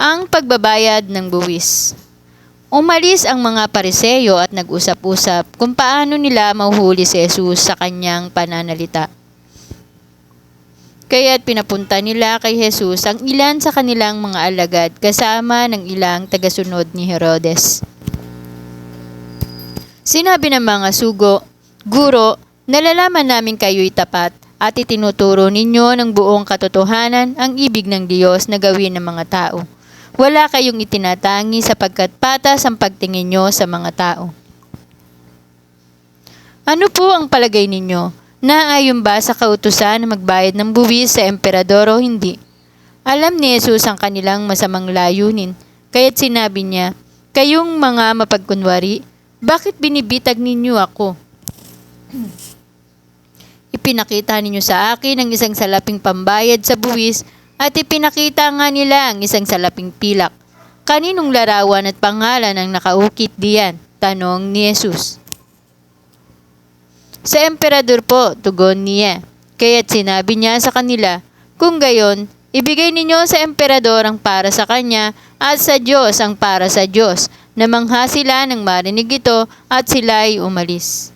Ang pagbabayad ng buwis. Umalis ang mga Pariseyo at nag-usap-usap kung paano nila mahuhuli si Jesus sa kanyang pananalita. Kaya't pinapunta nila kay Jesus ang ilan sa kanilang mga alagad kasama ng ilang tagasunod ni Herodes. Sinabi ng mga sugo, "Guro, nalalaman namin kayo'y tapat at itinuturo ninyo ng buong katotohanan ang ibig ng Diyos na gawin ng mga tao. Wala kayong itinatangi sapagkat patas ang pagtingin nyo sa mga tao." Ano po ang palagay ninyo? Naaayon ba sa kautusan na magbayad ng buwis sa emperador o hindi? Alam ni Jesus ang kanilang masamang layunin, kaya't sinabi niya, "Kayong mga mapagkunwari, bakit binibitag ninyo ako? Ipinakita ninyo sa akin ang isang salaping pambayad sa buwis at ipinakita nga nila ang isang salaping pilak. Kaninong larawan at pangalan ang nakaukit diyan?" Tanong ni Jesus. "Sa emperador po," tugon niya. Kaya't sinabi niya sa kanila, "Kung gayon, ibigay ninyo sa emperador ang para sa kanya at sa Diyos ang para sa Diyos." Namangha sila nang marinig ito at sila ay umalis.